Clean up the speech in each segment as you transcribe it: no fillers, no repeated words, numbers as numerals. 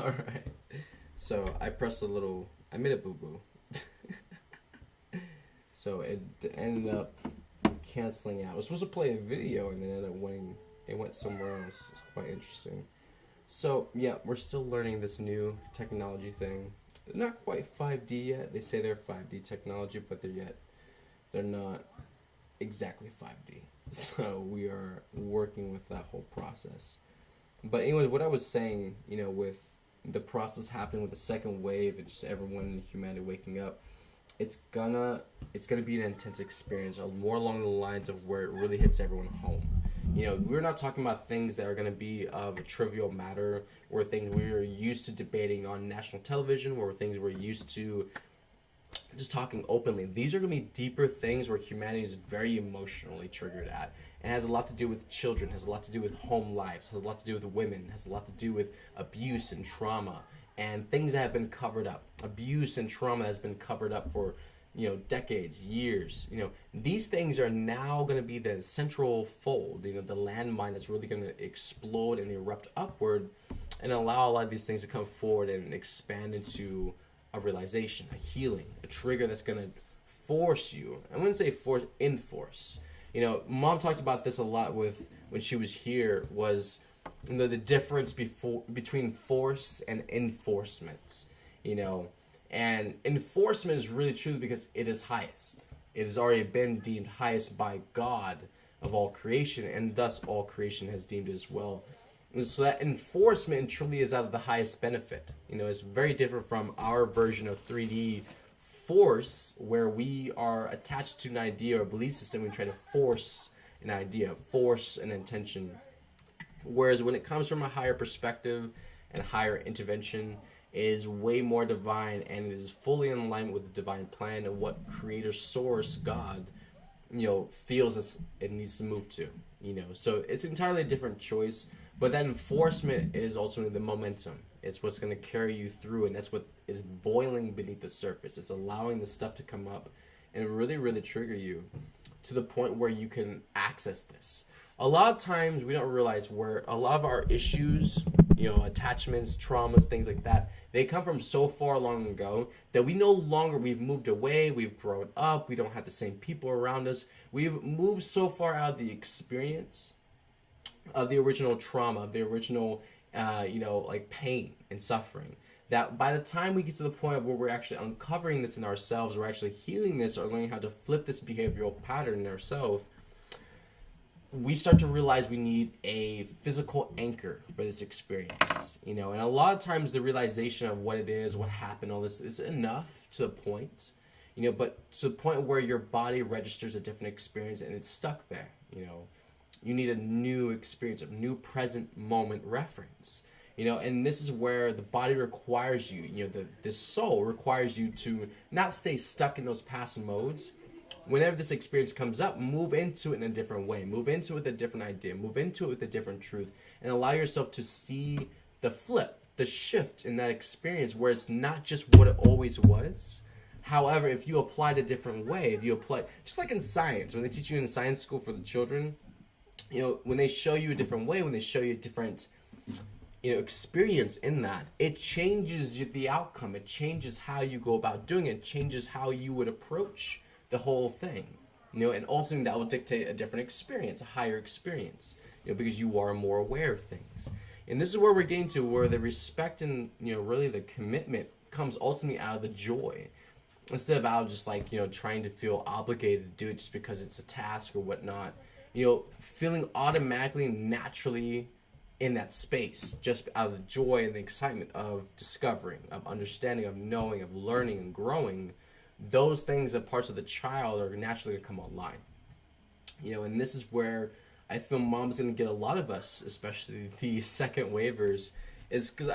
All right. So I pressed a little. I made a boo boo. So it ended up canceling out. I was supposed to play a video and then ended up winning. It went somewhere else. It's quite interesting. So yeah, we're still learning this new technology thing. Not quite 5D yet. They say they're 5D technology, but they're not exactly 5D. So we are working with that whole process. But anyway, what I was saying, with the process happening with the second wave and just everyone in humanity waking up, it's gonna be an intense experience, more along the lines of where it really hits everyone home. We're not talking about things that are going to be of a trivial matter, or things we're used to debating on national television, or things we're used to just talking openly. These are going to be deeper things where humanity is very emotionally triggered at. It has a lot to do with children, has a lot to do with home lives, has a lot to do with women, has a lot to do with abuse and trauma, and things that have been covered up. Abuse and trauma has been covered up for decades, years. These things are now going to be the central fold, the landmine that's really going to explode and erupt upward and allow a lot of these things to come forward and expand into a realization, a healing, a trigger that's going to force you. I wouldn't say force, enforce. Mom talked about this a lot when she was here, was the difference between force and enforcement, And enforcement is really true because it is highest. It has already been deemed highest by God of all creation, and thus all creation has deemed it as well. And so that enforcement truly is out of the highest benefit. It's very different from our version of 3D force, where we are attached to an idea or belief system. We try to force an idea, force an intention. Whereas when it comes from a higher perspective and higher intervention, is way more divine and is fully in alignment with the divine plan and what creator source God feels it needs to move to. So it's entirely a different choice, but that enforcement is ultimately the momentum. It's what's going to carry you through, and that's what is boiling beneath the surface. It's allowing the stuff to come up and really, really trigger you to the point where you can access this. A lot of times we don't realize where a lot of our issues, attachments, traumas, things like that, they come from so far long ago that we've moved away, we've grown up, we don't have the same people around us. We've moved so far out of the experience of the original trauma, of the original, pain and suffering, that by the time we get to the point of where we're actually uncovering this in ourselves, we're actually healing this or learning how to flip this behavioral pattern in ourselves, we start to realize we need a physical anchor for this experience, and a lot of times the realization of what it is, what happened, all this is enough to a point, but to the point where your body registers a different experience and it's stuck there, you need a new experience, a new present moment reference, and this is where the body requires you, the soul requires you to not stay stuck in those past modes. Whenever this experience comes up, move into it in a different way. Move into it with a different idea. Move into it with a different truth. And allow yourself to see the flip, the shift in that experience where it's not just what it always was. However, if you apply it a different way, just like in science, when they teach you in science school for the children, when they show you a different way, when they show you a different experience in that, it changes the outcome. It changes how you go about doing it. It changes how you would approach the whole thing, and ultimately that will dictate a different experience, a higher experience, because you are more aware of things. And this is where we're getting to, where the respect and, really the commitment comes ultimately out of the joy, instead of out of just trying to feel obligated to do it just because it's a task or whatnot, feeling automatically, naturally in that space, just out of the joy and the excitement of discovering, of understanding, of knowing, of learning and growing. Those things and parts of the child are naturally going to come online. And this is where I feel Mom's going to get a lot of us, especially the second waivers, is because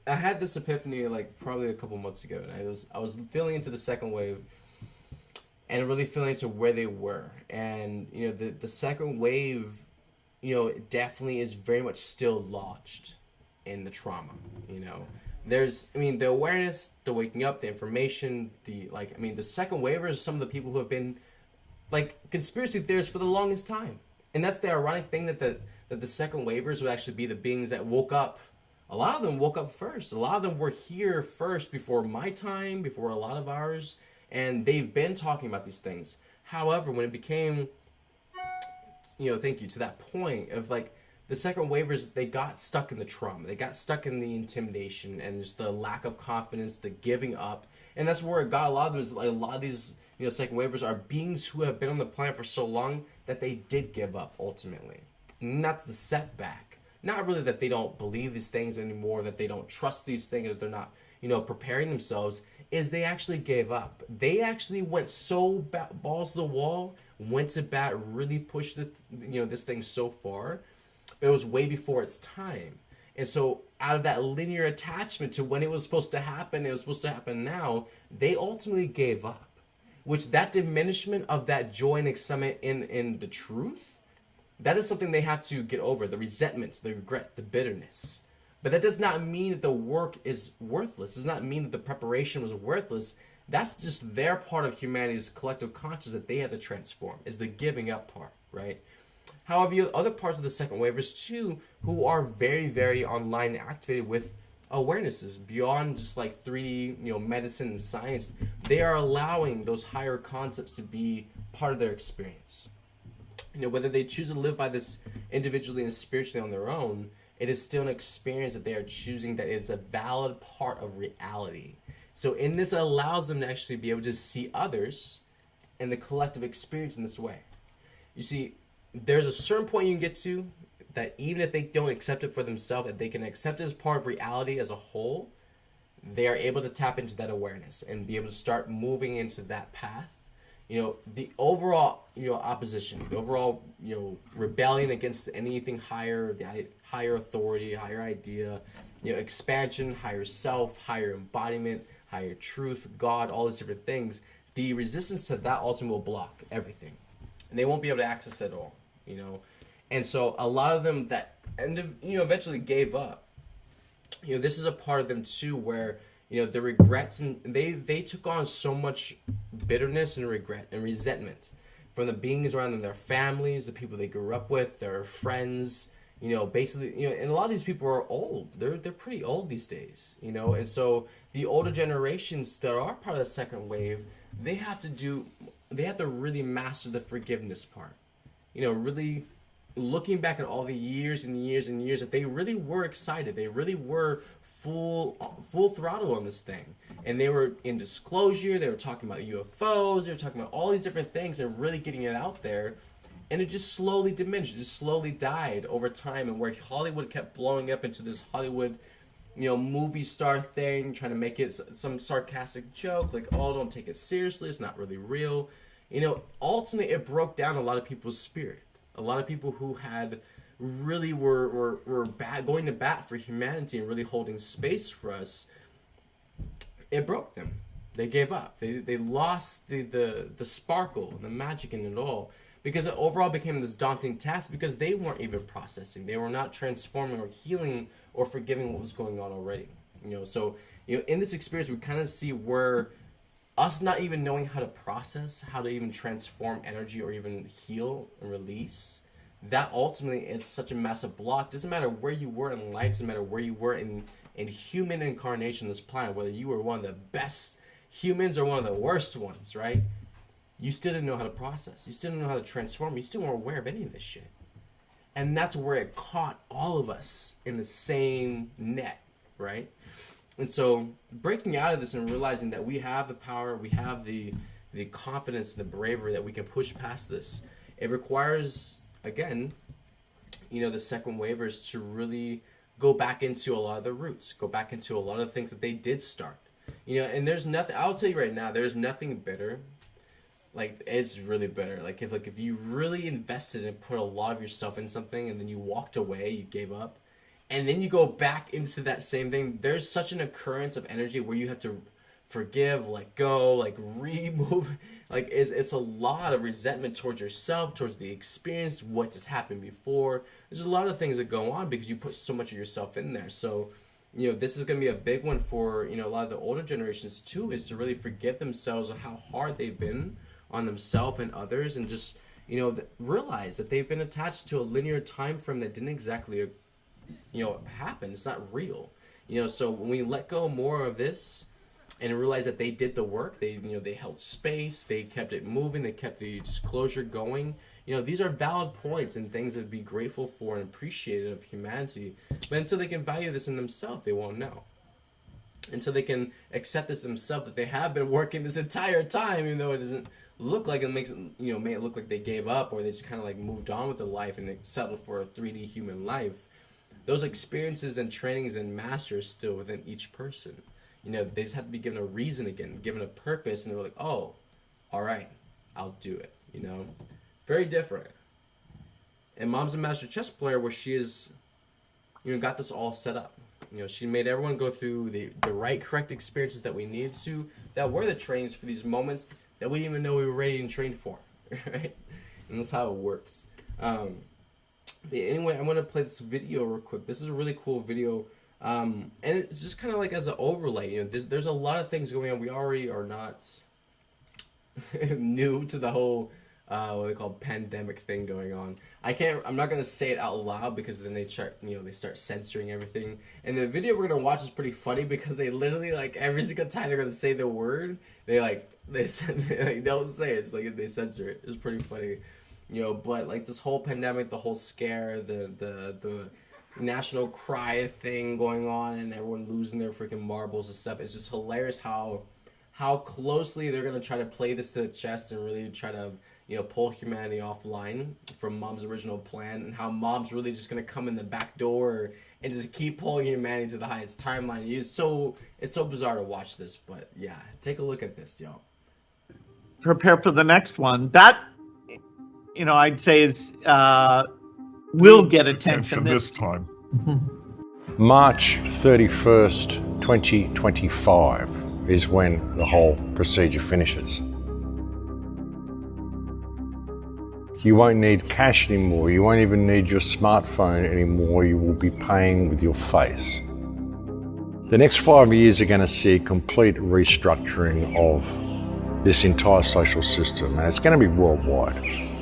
I had this epiphany probably a couple months ago, and I was feeling into the second wave and really feeling into where they were. And, the second wave, it definitely is very much still lodged in the trauma, There's, the awareness, the waking up, the information, the second waivers are some of the people who have been, conspiracy theorists for the longest time. And that's the ironic thing, that the second waivers would actually be the beings that woke up A lot of them woke up first. A lot of them were here first before my time, before a lot of ours, and they've been talking about these things. However, when it became, thank you, to that point of like the second waivers, they got stuck in the trauma. They got stuck in the intimidation and just the lack of confidence, the giving up. And that's where it got a lot of them. Is like a lot of these, second waivers are beings who have been on the planet for so long that they did give up ultimately. And that's the setback. Not really that they don't believe these things anymore, that they don't trust these things, that they're not, preparing themselves, is they actually gave up. They actually went so balls to the wall, went to bat, really pushed this thing so far. But it was way before its time. And so out of that linear attachment to when it was supposed to happen, it was supposed to happen now, they ultimately gave up. Which that diminishment of that joy and excitement in the truth, that is something they have to get over. The resentment, the regret, the bitterness. But that does not mean that the work is worthless. It does not mean that the preparation was worthless. That's just their part of humanity's collective consciousness that they have to transform, is the giving up part, right? However, you have other parts of the second waivers too, who are very, very online and activated with awarenesses beyond just like 3D, medicine and science. They are allowing those higher concepts to be part of their experience. Whether they choose to live by this individually and spiritually on their own, it is still an experience that they are choosing, that it's a valid part of reality. So in this, it allows them to actually be able to see others and the collective experience in this way. You see, there's a certain point you can get to that even if they don't accept it for themselves, if they can accept it as part of reality as a whole, they are able to tap into that awareness and be able to start moving into that path. The overall, opposition, the overall, rebellion against anything higher, the higher authority, higher idea, expansion, higher self, higher embodiment, higher truth, God, all these different things. The resistance to that ultimately will block everything, and they won't be able to access it all. And so a lot of them that eventually gave up. This is a part of them too, where the regrets, and they took on so much bitterness and regret and resentment from the beings around them, their families, the people they grew up with, their friends. Basically, and a lot of these people are old. They're pretty old these days. And so the older generations that are part of the second wave, they have to really master the forgiveness part. Really looking back at all the years and years and years that they really were excited. They really were full throttle on this thing. And they were in disclosure. They were talking about UFOs. They were talking about all these different things and really getting it out there. And it just slowly diminished. It just slowly died over time. And where Hollywood kept blowing up into this Hollywood, movie star thing, trying to make it some sarcastic joke. Like, oh, don't take it seriously. It's not really real. Ultimately, it broke down a lot of people's spirit. A lot of people who had really were going to bat for humanity and really holding space for us, it broke them. They gave up. They lost the sparkle, the magic in it all, because it overall became this daunting task because they weren't even processing. They were not transforming or healing or forgiving what was going on already. So in this experience, we kind of see where us not even knowing how to process, how to even transform energy or even heal and release, that ultimately is such a massive block. Doesn't matter where you were in life, doesn't matter where you were in human incarnation on this planet, whether you were one of the best humans or one of the worst ones, right? You still didn't know how to process. You still didn't know how to transform. You still weren't aware of any of this shit. And that's where it caught all of us in the same net, right? And so breaking out of this and realizing that we have the power, we have the confidence and the bravery that we can push past this. It requires, again, the second waivers to really go back into a lot of the roots, go back into a lot of the things that they did start. And there's nothing, I'll tell you right now, there's nothing better. Like, it's really better. Like, if you really invested and put a lot of yourself in something and then you walked away, you gave up, and then you go back into that same thing, there's such an occurrence of energy where you have to forgive, let go, like remove. Like, it's a lot of resentment towards yourself, towards the experience, what just happened before. There's a lot of things that go on because you put so much of yourself in there. So, this is going to be a big one for, a lot of the older generations too, is to really forgive themselves of how hard they've been on themselves and others, and just, realize that they've been attached to a linear time frame that didn't exactly happen. It's not real. So when we let go more of this and realize that they did the work, they held space, they kept it moving, they kept the disclosure going. These are valid points and things to be grateful for and appreciated of humanity. But until they can value this in themselves, they won't know. Until they can accept this themselves, that they have been working this entire time, even though it doesn't look like it makes it, may it look like they gave up, or they just kind of like moved on with their life and they settled for a 3D human life. Those experiences and trainings and masters still within each person. They just have to be given a reason again, given a purpose, and they're like, oh, all right, I'll do it. Very different. And Mom's a master chess player, where she is, got this all set up. She made everyone go through the right, correct experiences that we needed to, that were the trainings for these moments that we didn't even know we were ready and trained for, right? And that's how it works. Anyway, I'm going to play this video real quick. This is a really cool video, and it's just kind of like as an overlay. There's a lot of things going on. We already are not new to the whole what they call pandemic thing going on. I'm not gonna say it out loud because then they start censoring everything. And the video we're gonna watch is pretty funny because they literally, like, every single time they're gonna say the word, they don't say it. It's like they censor it. It's pretty funny, But like this whole pandemic, the whole scare, the national cry thing going on, and everyone losing their freaking marbles and stuff. It's just hilarious how closely they're gonna try to play this to the chest and really try to pull humanity offline from Mom's original plan, and how Mom's really just gonna come in the back door and just keep pulling humanity to the highest timeline. It's so bizarre to watch this, but yeah, take a look at this, y'all. Prepare for the next one. That, I'd say is will get attention this time. March 31st, 2025 is when the whole procedure finishes. You won't need cash anymore. You won't even need your smartphone anymore. You will be paying with your face. The next 5 years are going to see a complete restructuring of this entire social system, and it's going to be worldwide.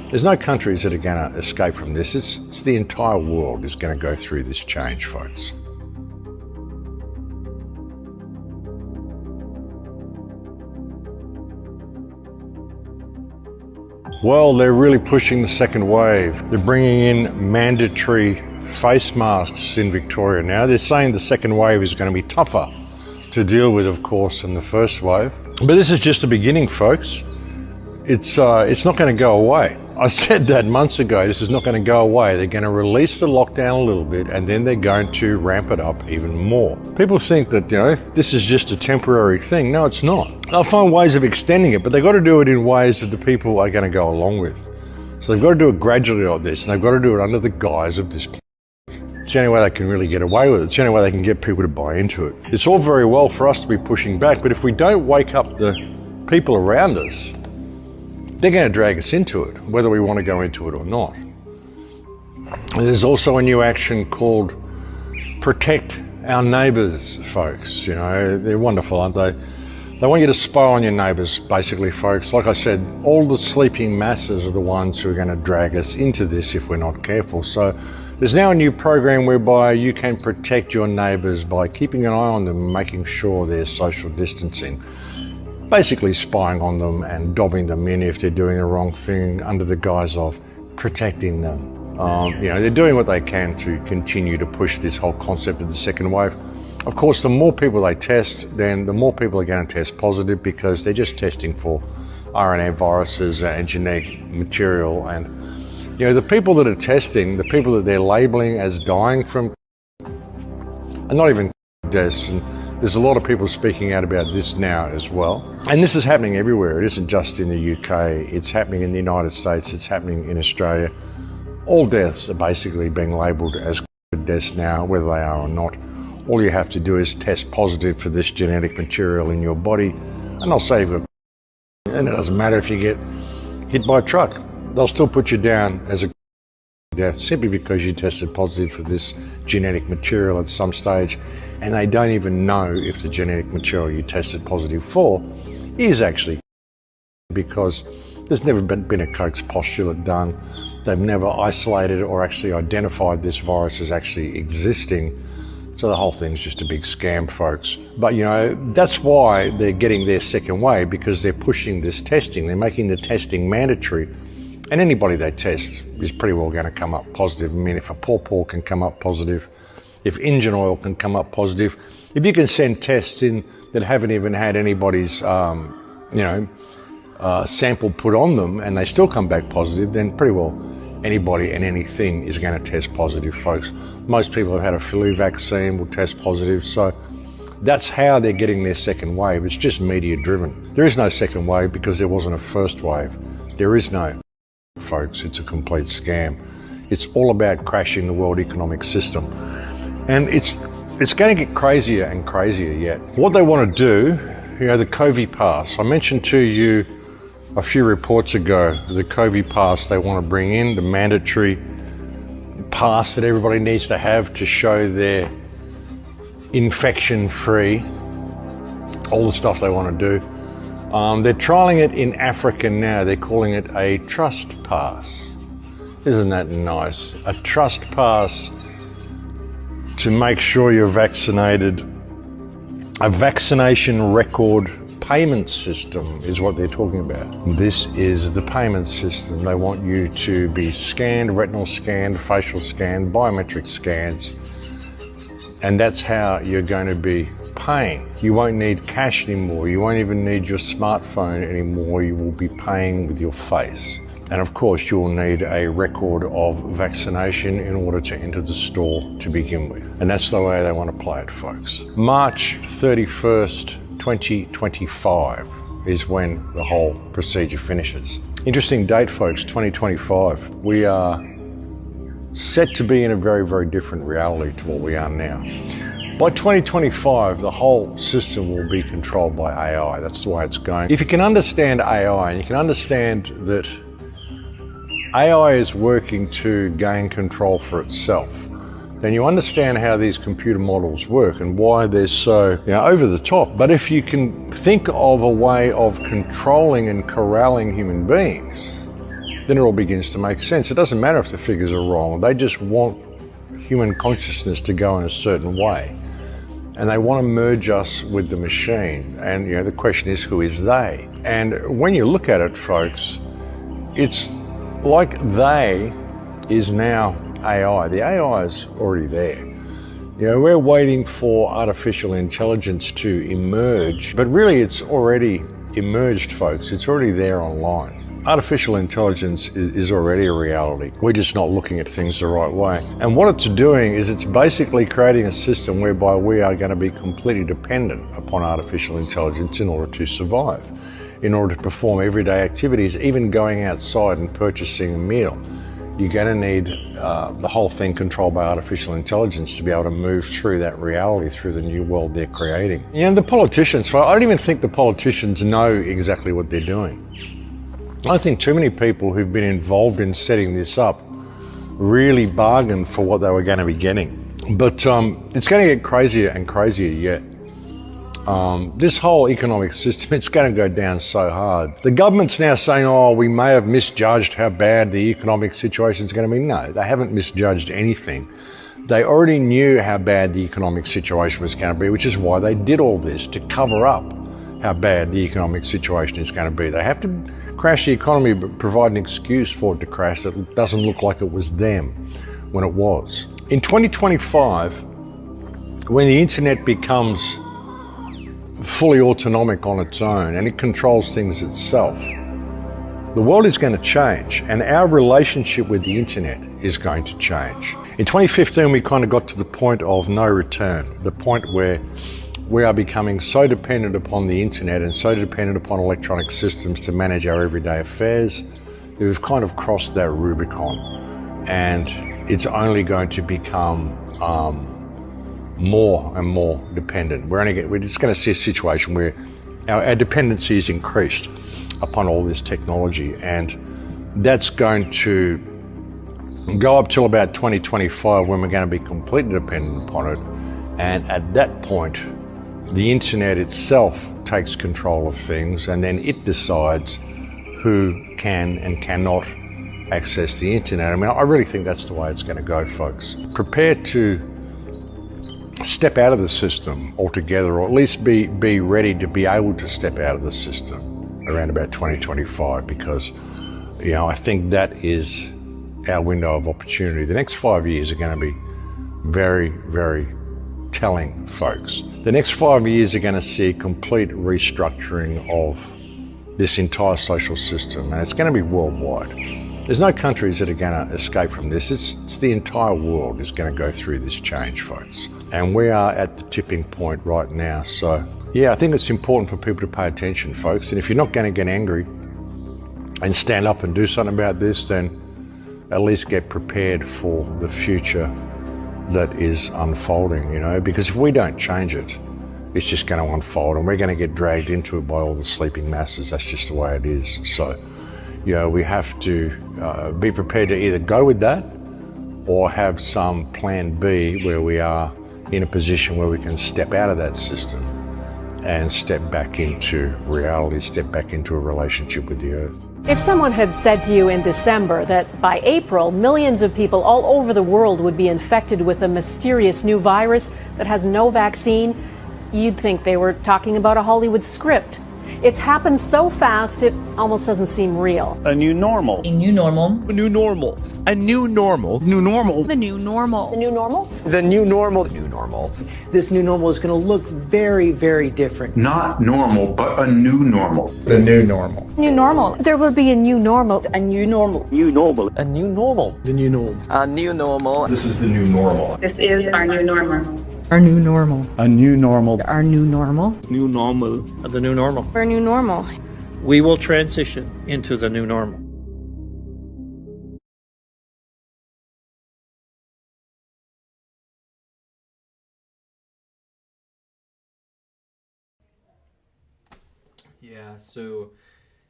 There's no countries that are going to escape from this. It's the entire world is going to go through this change, folks. Well, they're really pushing the second wave. They're bringing in mandatory face masks in Victoria now. They're saying the second wave is going to be tougher to deal with, of course, than the first wave. But this is just the beginning, folks. It's not going to go away. I said that months ago. This is not going to go away. They're going to release the lockdown a little bit, and then they're going to ramp it up even more. People think that, this is just a temporary thing. No, it's not. They'll find ways of extending it, but they've got to do it in ways that the people are going to go along with. So they've got to do it gradually like this, and they've got to do it under the guise of this. It's the only way they can really get away with it. It's the only way they can get people to buy into it. It's all very well for us to be pushing back, but if we don't wake up the people around us, they're going to drag us into it, whether we want to go into it or not. There's also a new action called Protect Our Neighbours, folks. They're wonderful, aren't they? They want you to spy on your neighbours, basically, folks. Like I said, all the sleeping masses are the ones who are going to drag us into this if we're not careful. So there's now a new program whereby you can protect your neighbours by keeping an eye on them and making sure there's social distancing. Basically spying on them and dobbing them in if they're doing the wrong thing under the guise of protecting them. They're doing what they can to continue to push this whole concept of the second wave. Of course, the more people they test, then the more people are going to test positive because they're just testing for RNA viruses and genetic material. And, the people that are testing, the people that they're labeling as dying from are not even deaths. And there's a lot of people speaking out about this now as well. And this is happening everywhere. It isn't just in the UK. It's happening in the United States. It's happening in Australia. All deaths are basically being labelled as deaths now, whether they are or not. All you have to do is test positive for this genetic material in your body, and they'll save it. And it doesn't matter if you get hit by a truck. They'll still put you down as a death simply because you tested positive for this genetic material at some stage, and they don't even know if the genetic material you tested positive for is actually, because there's never been a Koch's postulate done. They've never isolated or actually identified this virus as actually existing. So the whole thing's just a big scam, folks. But you know, that's why they're getting their second wave, because they're pushing this testing. They're making the testing mandatory. And anybody they test is pretty well going to come up positive. I mean, if a pawpaw can come up positive, if engine oil can come up positive, if you can send tests in that haven't even had anybody's, sample put on them and they still come back positive, then pretty well anybody and anything is going to test positive, folks. Most people have had a flu vaccine will test positive. So that's how they're getting their second wave. It's just media driven. There is no second wave because there wasn't a first wave. There is no, folks. It's a complete scam. It's all about crashing the world economic system. And it's going to get crazier and crazier yet. What they want to do, the COVID pass. I mentioned to you a few reports ago, the COVID pass they want to bring in, the mandatory pass that everybody needs to have to show they're infection-free, all the stuff they want to do. They're trialing it in Africa now. They're calling it a trust pass. Isn't that nice? A trust pass to make sure you're vaccinated. A vaccination record payment system is what they're talking about. This is the payment system. They want you to be scanned, retinal scanned, facial scanned, biometric scans, and that's how you're going to be paying. You won't need cash anymore. You won't even need your smartphone anymore. You will be paying with your face. And of course, you'll need a record of vaccination in order to enter the store to begin with. And that's the way they want to play it, folks. March 31st, 2025 is when the whole procedure finishes. Interesting date, folks, 2025. We are set to be in a very, very different reality to what we are now. By 2025, the whole system will be controlled by AI. That's the way it's going. If you can understand AI, and you can understand that AI is working to gain control for itself, then you understand how these computer models work and why they're so over the top. But if you can think of a way of controlling and corralling human beings, then it all begins to make sense. It doesn't matter if the figures are wrong. They just want human consciousness to go in a certain way. And they want to merge us with the machine. And the question is, who is they? And when you look at it, folks, it's like they is now AI. The AI is already there. We're waiting for artificial intelligence to emerge, but really it's already emerged, folks. It's already there online. Artificial intelligence is already a reality. We're just not looking at things the right way. And what it's doing is it's basically creating a system whereby we are going to be completely dependent upon artificial intelligence in order to survive, in order to perform everyday activities, even going outside and purchasing a meal. You're going to need the whole thing controlled by artificial intelligence to be able to move through that reality, through the new world they're creating. The politicians, I don't even think the politicians know exactly what they're doing. I think too many people who've been involved in setting this up really bargained for what they were going to be getting. But it's going to get crazier and crazier yet. This whole economic system, it's going to go down so hard. The government's now saying, we may have misjudged how bad the economic situation is going to be. No, they haven't misjudged anything. They already knew how bad the economic situation was going to be, which is why they did all this, to cover up how bad the economic situation is going to be. They have to crash the economy, but provide an excuse for it to crash that doesn't look like it was them when it was. In 2025, when the internet becomes fully autonomic on its own and it controls things itself, the world is going to change, and our relationship with the internet is going to change. In 2015, we kind of got to the point of no return, the point where we are becoming so dependent upon the internet and so dependent upon electronic systems to manage our everyday affairs that we've kind of crossed that Rubicon, and it's only going to become more and more dependent. We're just going to see a situation where our dependency is increased upon all this technology, and that's going to go up till about 2025 when we're going to be completely dependent upon it. And at that point, the internet itself takes control of things, and then it decides who can and cannot access the internet. I mean, I really think that's the way it's going to go, folks. Prepare to step out of the system altogether, or at least be ready to be able to step out of the system around about 2025, because, you know, I think that is our window of opportunity. The next 5 years are going to be very, very telling, folks. The next 5 years are going to see a complete restructuring of this entire social system, and it's going to be worldwide. There's no countries that are going to escape from this. It's the entire world is going to go through this change, folks. And we are at the tipping point right now. So, yeah, I think it's important for people to pay attention, folks. And if you're not going to get angry and stand up and do something about this, then at least get prepared for the future that is unfolding, you know, because if we don't change it, it's just going to unfold and we're going to get dragged into it by all the sleeping masses. That's just the way it is. So, you know, we have to be prepared to either go with that or have some plan B where we are in a position where we can step out of that system and step back into reality, step back into a relationship with the earth. If someone had said to you in December that by April, millions of people all over the world would be infected with a mysterious new virus that has no vaccine, you'd think they were talking about a Hollywood script. It's happened so fast, it almost doesn't seem real. A new normal. A new normal. A new normal. A new normal. New normal. The new normal. The new normal? The new normal. The new normal. This new normal is going to look very, very different. Not normal, but a new normal. The new normal. New normal. There will be a new normal. A new normal. New normal. A new normal. The new normal. A new normal. This is the new normal. This is our new normal. Our new normal. A new normal. Our new normal. New normal. The new normal. Our new normal. We will transition into the new normal. Yeah, so,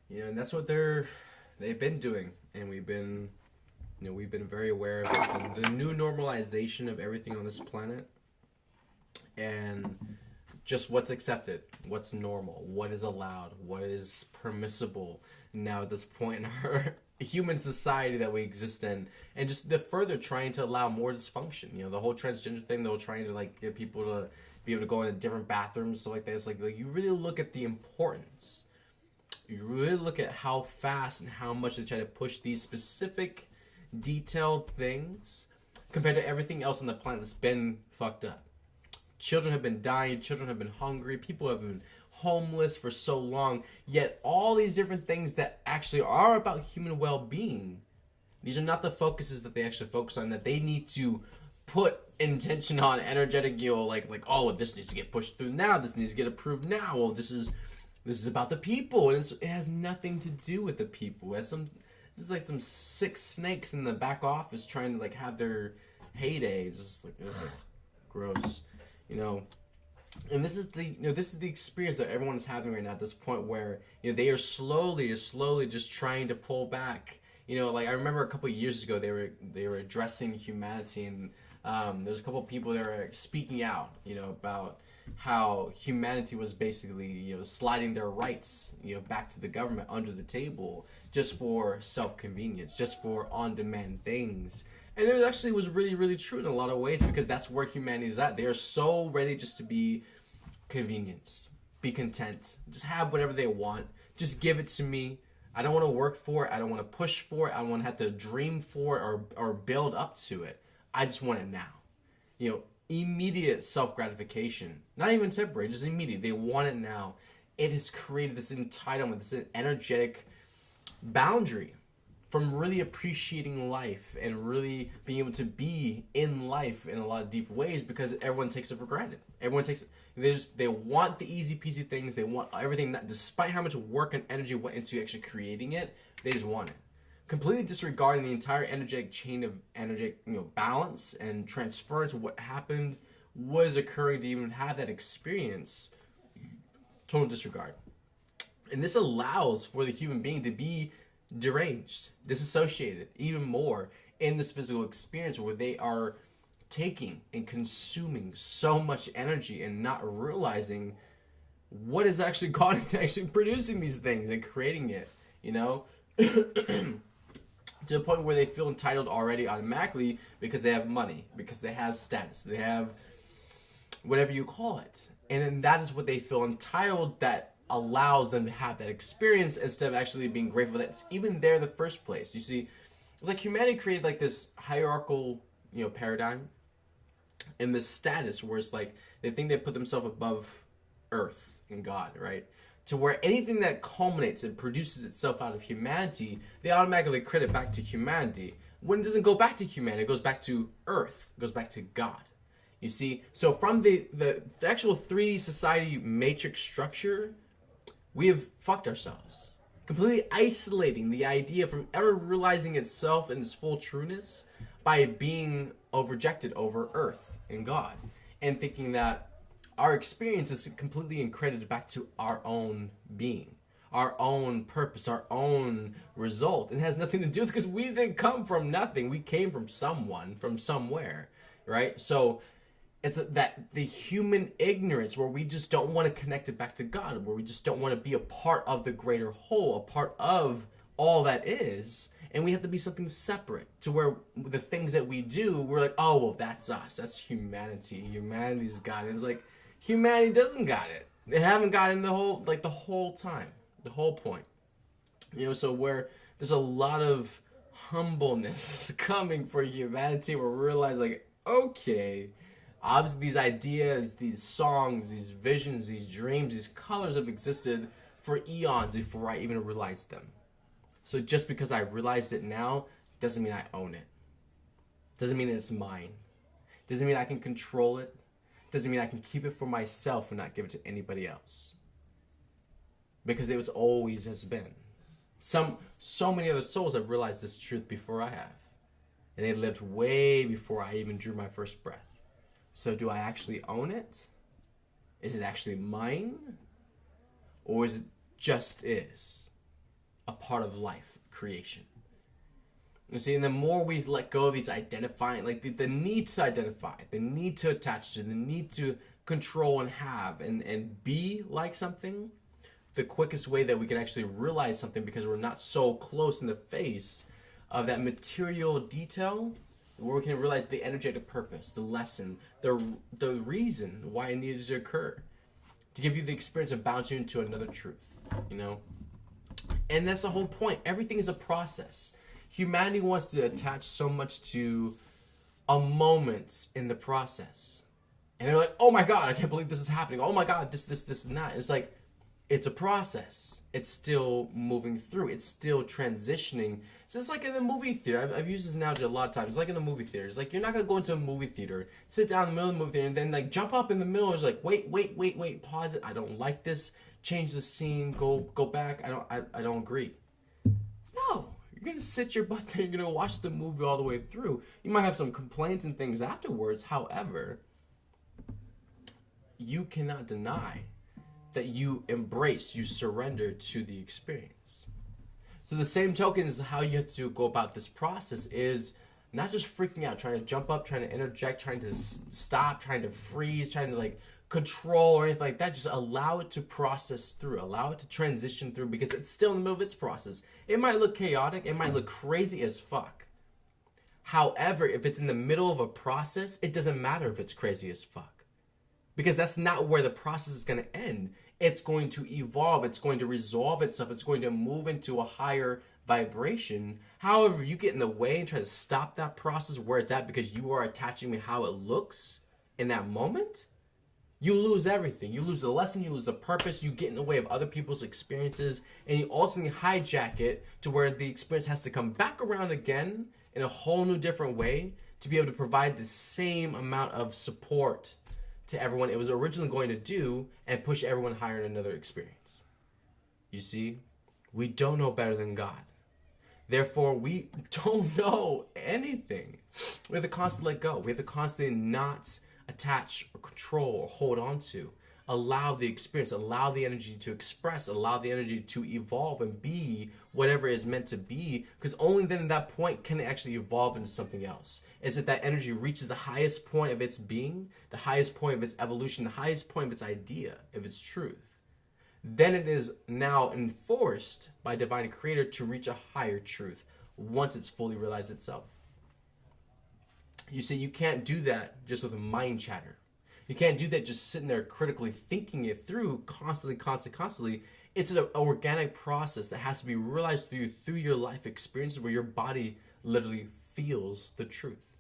you know, and that's what they've been doing, and we've been very aware of it. The new normalization of everything on this planet, and just what's accepted, what's normal, what is allowed, what is permissible now at this point in our human society that we exist in, and just the further trying to allow more dysfunction. You know, the whole transgender thing, they were trying to like get people to be able to go into different bathrooms, stuff like that. It's like you really look at the importance. You really look at how fast and how much they try to push these specific, detailed things compared to everything else on the planet that's been fucked up. Children have been dying, children have been hungry, people have been homeless for so long, yet all these different things that actually are about human well-being, these are not the focuses that they actually focus on, that they need to put intention on, energetic, you know, like oh, this needs to get pushed through now, this needs to get approved now, well, this is about the people, and it has nothing to do with the people. There's like some sick snakes in the back office trying to like have their heyday, just like ugh, gross. You know, and this is the experience that everyone is having right now at this point, where, you know, they are slowly just trying to pull back. You know, like I remember a couple of years ago they were addressing humanity, and there's a couple of people that were speaking out, you know, about how humanity was basically, you know, sliding their rights, you know, back to the government under the table just for self-convenience, just for on-demand things. And it actually was really, really true in a lot of ways, because that's where humanity is at. They are so ready just to be convenienced, be content, just have whatever they want, just give it to me. I don't want to work for it. I don't want to push for it. I don't want to have to dream for it or build up to it. I just want it now. You know, immediate self-gratification. Not even temporary, just immediate. They want it now. It has created this entitlement, this energetic boundary from really appreciating life and really being able to be in life in a lot of deep ways, because everyone takes it for granted. Everyone takes it. They want the easy peasy things. They want everything that, despite how much work and energy went into actually creating it, they just want it. Completely disregarding the entire energetic chain of energetic, you know, balance and transference of what happened, what is occurring to even have that experience. Total disregard. And this allows for the human being to be deranged, disassociated even more in this physical experience, where they are taking and consuming so much energy and not realizing what has actually gone into actually producing these things and creating it, you know? to the point where they feel entitled already automatically because they have money, because they have status, they have whatever you call it. And then that is what they feel entitled, that allows them to have that experience instead of actually being grateful that it's even there in the first place. You see, it's like humanity created like this hierarchical, paradigm and this status where it's like they think they put themselves above earth and God, right? To where anything that culminates and produces itself out of humanity, they automatically credit back to humanity. When it doesn't go back to humanity, it goes back to earth, it goes back to God. You see, so from the actual 3D society matrix structure, we have fucked ourselves. Completely isolating the idea from ever realizing itself in its full trueness by being rejected over earth and God. And thinking that our experience is completely accredited back to our own being, our own purpose, our own result. And it has nothing to do with, because we didn't come from nothing. We came from someone, from somewhere, right? So it's that the human ignorance where we just don't want to connect it back to God, where we just don't want to be a part of the greater whole, a part of all that is. And we have to be something separate, to where the things that we do, we're like, oh, well, that's us. That's humanity. Humanity's got it. It's like, humanity doesn't got it. They haven't gotten the whole time, the whole point. So where there's a lot of humbleness coming for humanity, where we realize, like, okay, obviously these ideas, these songs, these visions, these dreams, these colors have existed for eons before I even realized them. So just because I realized it now doesn't mean I own it. Doesn't mean it's mine. Doesn't mean I can control it. Doesn't mean I can keep it for myself and not give it to anybody else. Because it was always has been. So many other souls have realized this truth before I have. And they lived way before I even drew my first breath. So do I actually own it? Is it actually mine? Or is it just is a part of life, creation? You see, and the more we let go of these identifying, like the need to identify, the need to attach to, the need to control and have and be like something, the quickest way that we can actually realize something, because we're not so close in the face of that material detail, where we can realize the energetic purpose, the lesson, the reason why it needed to occur, to give you the experience of bouncing into another truth, And that's the whole point. Everything is a process. Humanity wants to attach so much to a moment in the process. And they're like, oh my God, I can't believe this is happening. Oh my God, this, and that. It's like, it's a process. It's still moving through. It's still transitioning. It's just like in the movie theater. I've used this analogy a lot of times. It's like in a movie theater. It's like you're not going to go into a movie theater, sit down in the middle of the movie theater, and then like jump up in the middle. It's like, wait, pause it. I don't like this. Change the scene. Go back. I don't agree. No. You're going to sit your butt there. You're going to watch the movie all the way through. You might have some complaints and things afterwards. However, you cannot deny that you embrace, you surrender to the experience. So the same token is how you have to go about this process, is not just freaking out, trying to jump up, trying to interject, trying to stop, trying to freeze, trying to like control or anything like that. Just allow it to process through, allow it to transition through, because it's still in the middle of its process. It might look chaotic, it might look crazy as fuck. However, if it's in the middle of a process, it doesn't matter if it's crazy as fuck, because that's not where the process is going to end. It's going to evolve. It's going to resolve itself. It's going to move into a higher vibration. However, you get in the way and try to stop that process where it's at because you are attaching to how it looks in that moment, you lose everything. You lose the lesson. You lose the purpose. You get in the way of other people's experiences, and you ultimately hijack it to where the experience has to come back around again in a whole new different way to be able to provide the same amount of support to everyone it was originally going to do, and push everyone higher in another experience. You see, we don't know better than God. Therefore, we don't know anything. We have to constantly let go. We have to constantly not attach or control or hold on to. Allow the experience, allow the energy to express, allow the energy to evolve and be whatever it is meant to be, because only then at that point can it actually evolve into something else. Is it that energy reaches the highest point of its being, the highest point of its evolution, the highest point of its idea, of its truth. Then it is now enforced by divine creator to reach a higher truth, once it's fully realized itself. You see, you can't do that just with a mind chatter. You can't do that just sitting there critically thinking it through constantly. It's an organic process that has to be realized through your life experiences where your body literally feels the truth.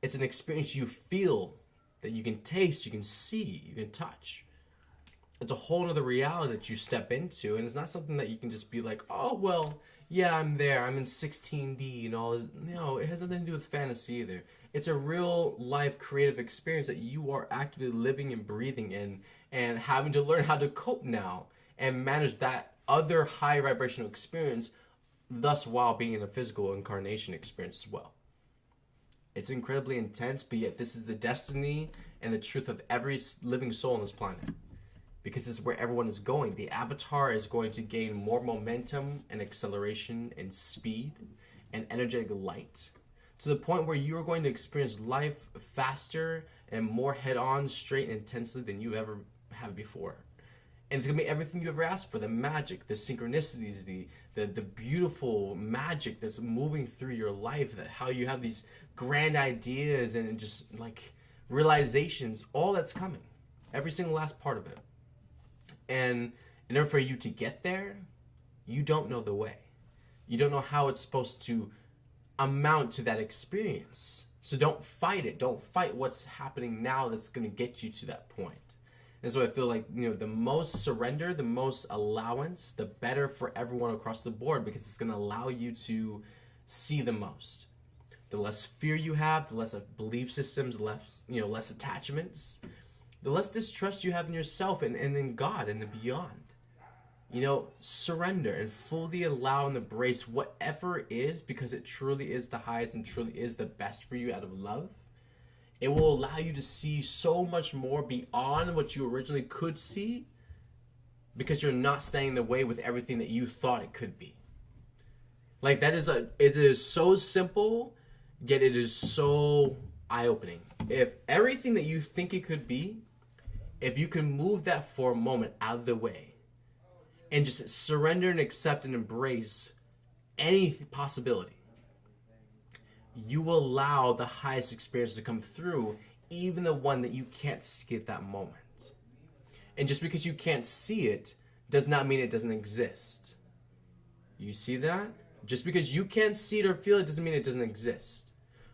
It's an experience you feel that you can taste, you can see, you can touch. It's a whole other reality that you step into, and it's not something that you can just be like, oh, well, yeah, I'm there, I'm in 16D and all. No, it has nothing to do with fantasy either. It's a real life creative experience that you are actively living and breathing in and having to learn how to cope now and manage that other high vibrational experience, thus while being in a physical incarnation experience as well. It's incredibly intense, but yet this is the destiny and the truth of every living soul on this planet. Because this is where everyone is going. The avatar is going to gain more momentum and acceleration and speed and energetic light to the point where you are going to experience life faster and more head-on, straight, and intensely than you ever have before. And it's going to be everything you ever asked for. The magic, the synchronicities, the beautiful magic that's moving through your life, that how you have these grand ideas and just like realizations, all that's coming. Every single last part of it. And in order for you to get there, you don't know the way. You don't know how it's supposed to amount to that experience. So don't fight it. Don't fight what's happening now that's going to get you to that point. And so I feel like, the most surrender, the most allowance, the better for everyone across the board, because it's going to allow you to see the most. The less fear you have, the less of belief systems, less attachments, the less distrust you have in yourself and in God and the beyond. Surrender and fully allow and embrace whatever it is, because it truly is the highest and truly is the best for you out of love. It will allow you to see so much more beyond what you originally could see, because you're not standing in the way with everything that you thought it could be. Like it is so simple, yet it is so eye-opening. If everything that you think it could be, if you can move that for a moment out of the way and just surrender and accept and embrace any possibility, you will allow the highest experience to come through, even the one that you can't see at that moment. And just because you can't see it does not mean it doesn't exist. You see that? Just because you can't see it or feel it doesn't mean it doesn't exist.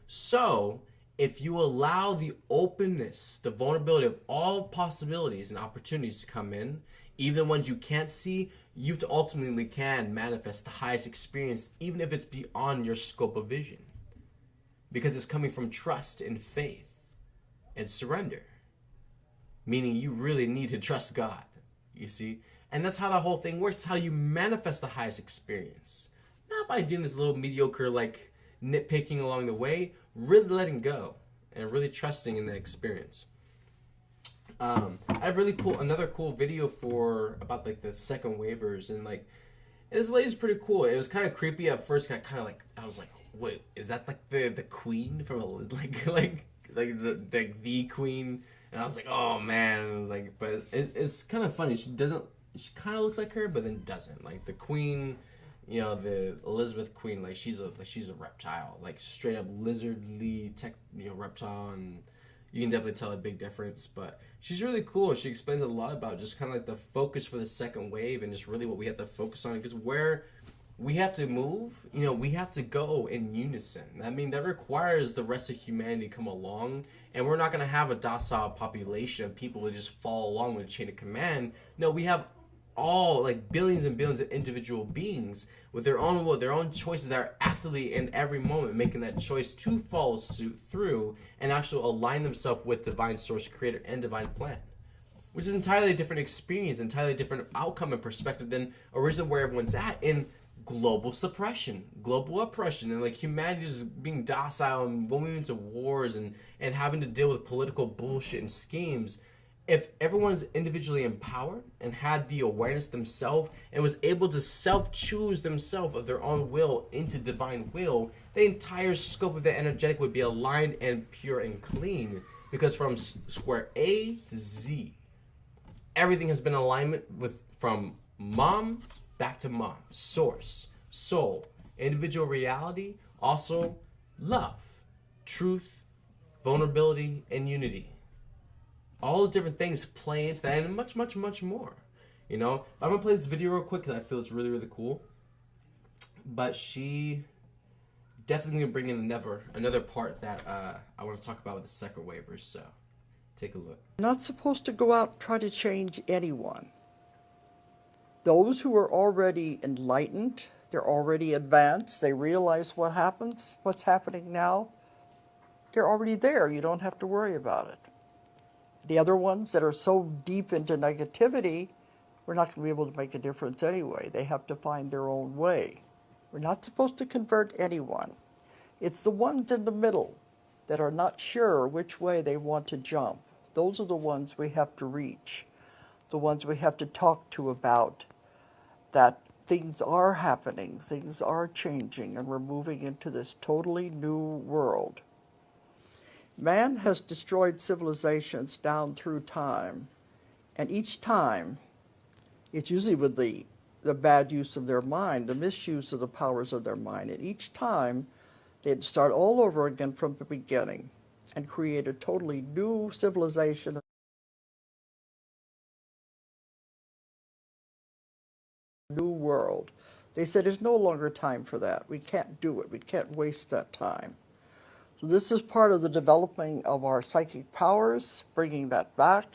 So, if you allow the openness, the vulnerability of all possibilities and opportunities to come in, even the ones you can't see, you ultimately can manifest the highest experience, even if it's beyond your scope of vision. Because it's coming from trust and faith and surrender. Meaning you really need to trust God, you see? And that's how the whole thing works. It's how you manifest the highest experience. Not by doing this little mediocre, nitpicking along the way, really letting go and really trusting in the experience. I have another cool video about the second waivers, and this lady's pretty cool. It was kind of creepy at first. I was like, wait, is that the queen from the queen? And I was like, oh man, but it's kind of funny. She kind of looks like her, but then doesn't. The queen, the Elizabeth Queen, she's a reptile, straight up lizardly reptile, and you can definitely tell a big difference. But she's really cool. She explains a lot about just kind of the focus for the second wave and just really what we have to focus on, because where we have to move, we have to go in unison. I mean, that requires the rest of humanity to come along, and we're not going to have a docile population of people that just follow along with a chain of command. No, we have all billions and billions of individual beings with their own will, their own choices, that are actively in every moment making that choice to follow suit through and actually align themselves with divine source, creator, and divine plan, which is entirely different experience, entirely different outcome and perspective than originally where everyone's at in global suppression, global oppression, and humanity just being docile and going into wars and having to deal with political bullshit and schemes. If everyone is individually empowered and had the awareness themselves and was able to self-choose themselves of their own will into divine will, the entire scope of the energetic would be aligned and pure and clean. Because from square A to Z, everything has been in alignment with from mom back to mom, source, soul, individual reality, also love, truth, vulnerability, and unity. All those different things play into that, and much, much, much more. I'm gonna play this video real quick because I feel it's really, really cool. But she definitely gonna bring in another part that I want to talk about with the second waivers. So take a look. You're not supposed to go out and try to change anyone. Those who are already enlightened, they're already advanced, they realize what's happening now, they're already there. You don't have to worry about it. The other ones that are so deep into negativity, we're not going to be able to make a difference anyway. They have to find their own way. We're not supposed to convert anyone. It's the ones in the middle that are not sure which way they want to jump. Those are the ones we have to reach, the ones we have to talk to about that things are happening, things are changing, and we're moving into this totally new world. Man has destroyed civilizations down through time, and each time, it's usually with the bad use of their mind, the misuse of the powers of their mind, and each time they'd start all over again from the beginning and create a totally new civilization. New world. They said there's no longer time for that. We can't do it. We can't waste that time. So this is part of the developing of our psychic powers, bringing that back,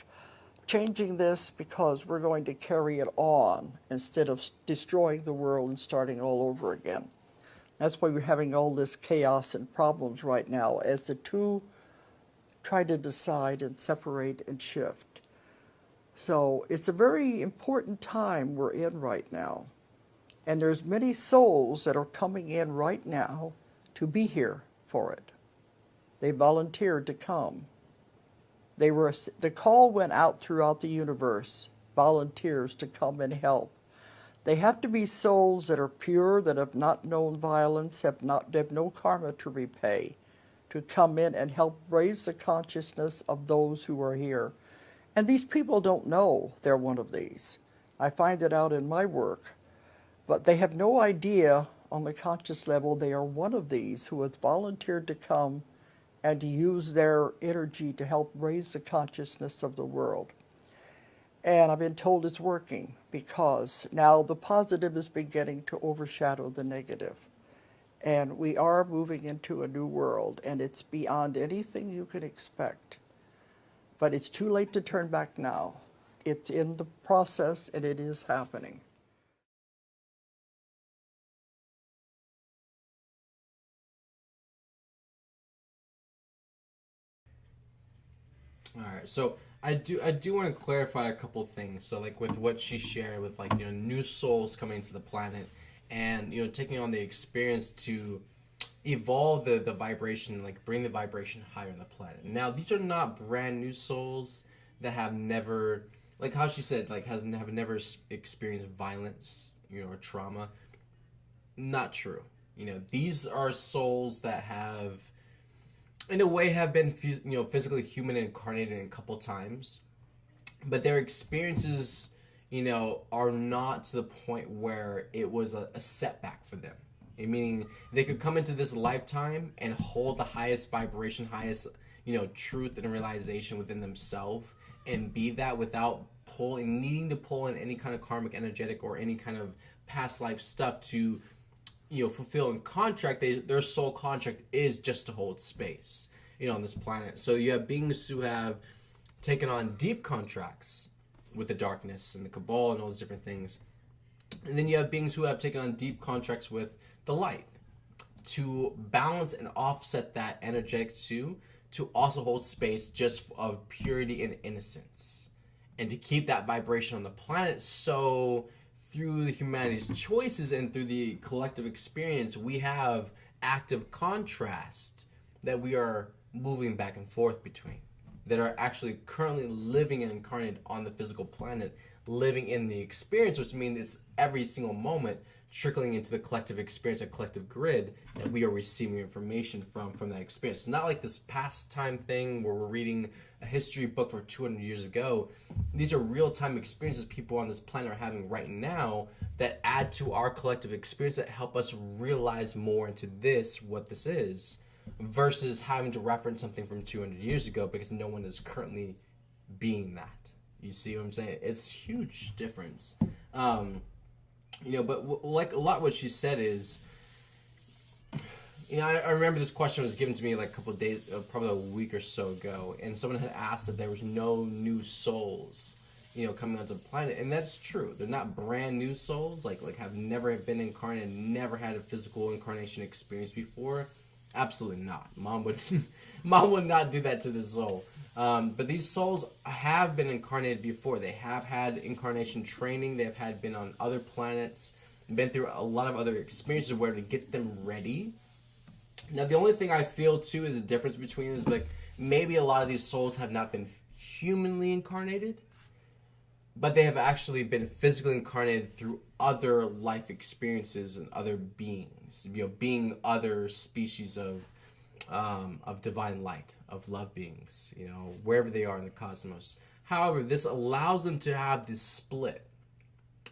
changing this because we're going to carry it on instead of destroying the world and starting all over again. That's why we're having all this chaos and problems right now as the two try to decide and separate and shift. So it's a very important time we're in right now. And there's many souls that are coming in right now to be here for it. They volunteered to come. The call went out throughout the universe, volunteers to come and help. They have to be souls that are pure, that have not known violence, have no karma to repay, to come in and help raise the consciousness of those who are here. And these people don't know they're one of these. I find it out in my work. But they have no idea on the conscious level they are one of these who has volunteered to come and to use their energy to help raise the consciousness of the world. And I've been told it's working because now the positive is beginning to overshadow the negative. And we are moving into a new world, and it's beyond anything you can expect. But it's too late to turn back now. It's in the process, and it is happening. All right, so I do want to clarify a couple things. So like with what she shared with new souls coming to the planet, and taking on the experience to evolve the vibration, bring the vibration higher on the planet. Now these are not brand new souls that have never, like how she said, have never experienced violence, or trauma. Not true. These are souls that have, in a way, have been physically human incarnated a couple times, but their experiences are not to the point where it was a setback for them. Meaning they could come into this lifetime and hold the highest vibration, highest truth and realization within themselves, and be that without needing to pull in any kind of karmic, energetic, or any kind of past life stuff to fulfill in contract. Their soul contract is just to hold space, on this planet. So you have beings who have taken on deep contracts with the darkness and the cabal and all those different things. And then you have beings who have taken on deep contracts with the light to balance and offset that energetic to also hold space just of purity and innocence, and to keep that vibration on the planet. So through humanity's choices and through the collective experience, we have active contrast that we are moving back and forth between, that are actually currently living and incarnate on the physical planet, living in the experience, which means it's every single moment trickling into the collective experience, a collective grid that we are receiving information from that experience. It's not like this pastime thing where we're reading a history book for 200 years ago. These are real-time experiences people on this planet are having right now that add to our collective experience, that help us realize more into what this is, versus having to reference something from 200 years ago because no one is currently being that. You see what I'm saying? It's a huge difference. But like a lot what she said is, I remember this question was given to me like a couple of days, probably a week or so ago, and someone had asked if there was no new souls, coming onto the planet, and that's true. They're not brand new souls, like have never been incarnated, never had a physical incarnation experience before. Absolutely not. Mom would not do that to this soul. But these souls have been incarnated before. They have had incarnation training. They have been on other planets, been through a lot of other experiences where to get them ready. Now, the only thing I feel too is the difference between is like maybe a lot of these souls have not been humanly incarnated, but they have actually been physically incarnated through other life experiences and other beings, being other species of divine light, of love beings, wherever they are in the cosmos. However, this allows them to have this split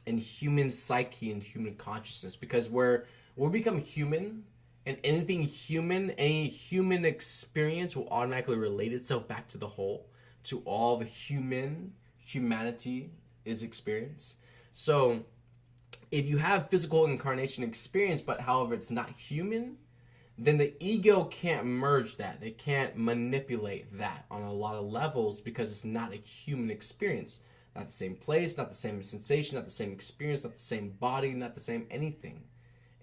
in human psyche and human consciousness, because where we become human, and anything human, any human experience will automatically relate itself back to the whole, to all the humanity is experience. So if you have physical incarnation experience, but however it's not human, then the ego can't merge that. They can't manipulate that on a lot of levels because it's not a human experience. Not the same place, not the same sensation, not the same experience, not the same body, not the same anything.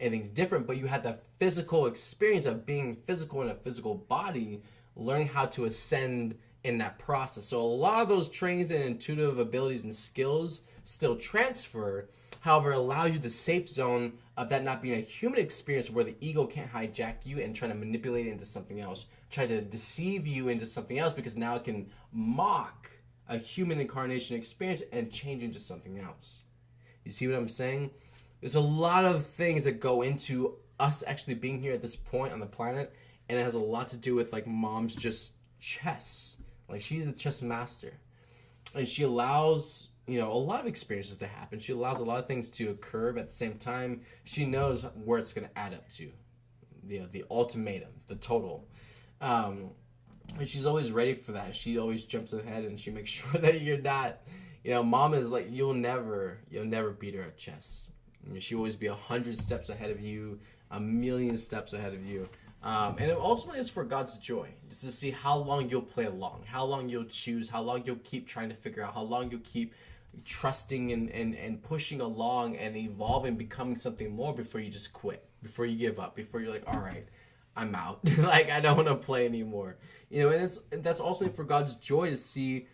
Anything's different, but you have the physical experience of being physical in a physical body, learning how to ascend in that process. So a lot of those trainings and intuitive abilities and skills still transfer. However, it allows you the safe zone of that not being a human experience where the ego can't hijack you and try to manipulate it into something else, try to deceive you into something else, because now it can mock a human incarnation experience and change into something else. You see what I'm saying? There's a lot of things that go into us actually being here at this point on the planet, and it has a lot to do with like Mom's just chess. Like she's a chess master, and she allows a lot of experiences to happen. She allows a lot of things to occur, but at the same time, she knows where it's going to add up to, the ultimatum, the total. And she's always ready for that. She always jumps ahead, and she makes sure that you're not. Mom is like you'll never beat her at chess. She'll always be 100 steps ahead of you, 1,000,000 steps ahead of you. And it ultimately is for God's joy, just to see how long you'll play along, how long you'll choose, how long you'll keep trying to figure out, how long you'll keep trusting and pushing along and evolving, becoming something more before you just quit, before you give up, before you're like, all right, I'm out. Like, I don't want to play anymore. And that's also for God's joy to see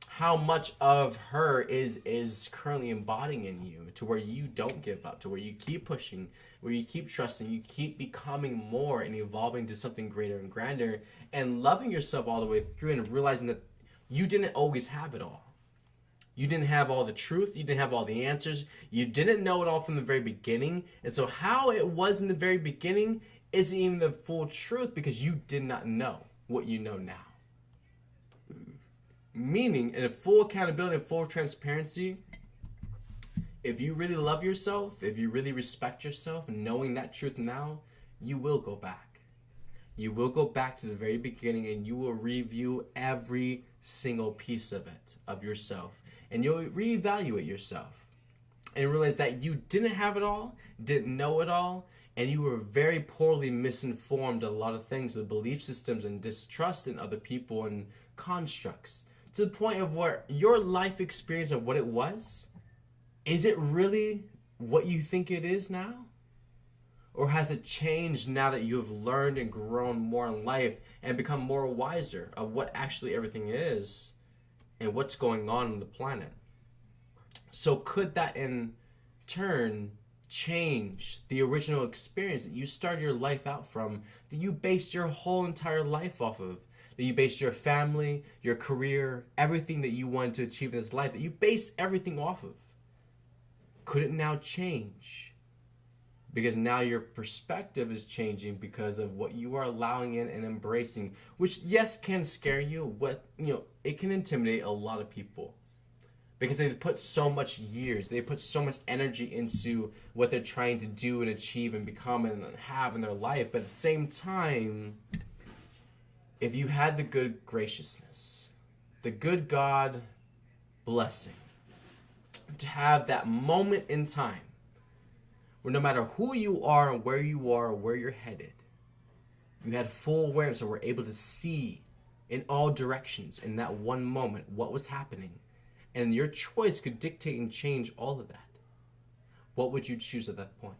how much of her is currently embodying in you, to where you don't give up, to where you keep pushing, where you keep trusting, you keep becoming more and evolving to something greater and grander, and loving yourself all the way through, and realizing that you didn't always have it all. You didn't have all the truth. You didn't have all the answers. You didn't know it all from the very beginning. And so how it was in the very beginning isn't even the full truth, because you did not know what you know now. Meaning, in a full accountability and full transparency, if you really love yourself, if you really respect yourself, knowing that truth now, you will go back. You will go back to the very beginning, and you will review every single piece of it, of yourself. And you'll reevaluate yourself and realize that you didn't have it all, didn't know it all, and you were very poorly misinformed on a lot of things, with belief systems and distrust in other people and constructs, to the point of where your life experience of what it was, is it really what you think it is now? Or has it changed now that you have learned and grown more in life and become more wiser of what actually everything is and what's going on the planet? So could that in turn change the original experience that you started your life out from, that you based your whole entire life off of, that you based your family, your career, everything that you wanted to achieve in this life, that you based everything off of? Could it now change? Because now your perspective is changing because of what you are allowing in and embracing, which, yes, can scare you. It can intimidate a lot of people because they've put so much years, they put so much energy into what they're trying to do and achieve and become and have in their life. But at the same time, if you had the good graciousness, the good God blessing, to have that moment in time where no matter who you are and where you are or where you're headed, you had full awareness and were able to see in all directions in that one moment what was happening, and your choice could dictate and change all of that, what would you choose at that point?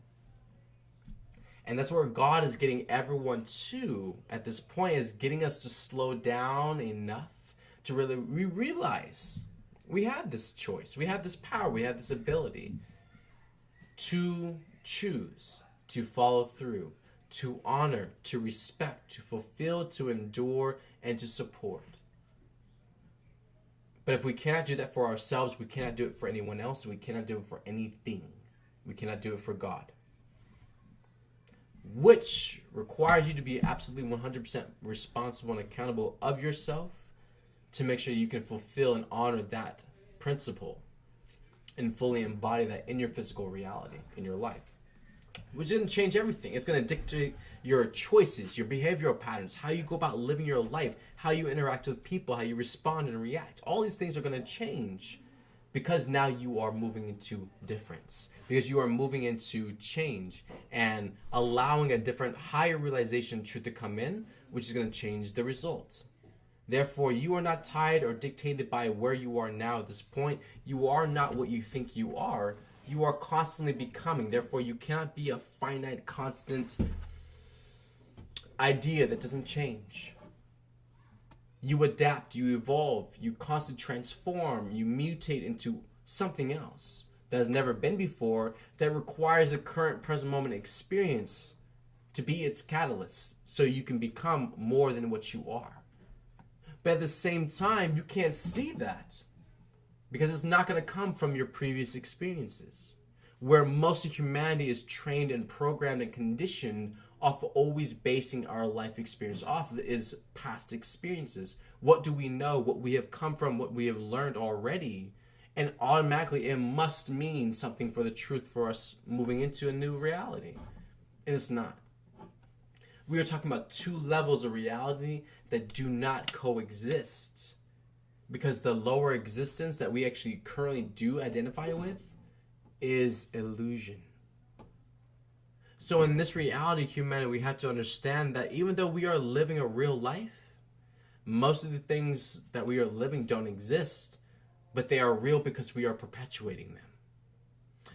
And that's where God is getting everyone to at this point, is getting us to slow down enough to really realize we have this choice, we have this power, we have this ability to choose, to follow through, to honor, to respect, to fulfill, to endure, and to support. But if we cannot do that for ourselves, we cannot do it for anyone else, we cannot do it for anything. We cannot do it for God. Which requires you to be absolutely 100% responsible and accountable of yourself to make sure you can fulfill and honor that principle and fully embody that in your physical reality, in your life. Which didn't change everything. It's going to dictate your choices, your behavioral patterns, how you go about living your life, how you interact with people, how you respond and react. All these things are going to change because now you are moving into difference, because you are moving into change and allowing a different, higher realization truth to come in, which is going to change the results. Therefore, you are not tied or dictated by where you are now at this point. You are not what you think you are. You are constantly becoming. Therefore, you cannot be a finite, constant idea that doesn't change. You adapt, you evolve, you constantly transform, you mutate into something else that has never been before, that requires a current present moment experience to be its catalyst so you can become more than what you are. But at the same time, you can't see that because it's not going to come from your previous experiences, where most of humanity is trained and programmed and conditioned off of always basing our life experience off of is past experiences. What do we know? What we have come from, what we have learned already. And automatically it must mean something for the truth for us moving into a new reality. And it's not. We are talking about two levels of reality that do not coexist. Because the lower existence that we actually currently do identify with is illusion. So in this reality, humanity, we have to understand that even though we are living a real life, most of the things that we are living don't exist, but they are real because we are perpetuating them.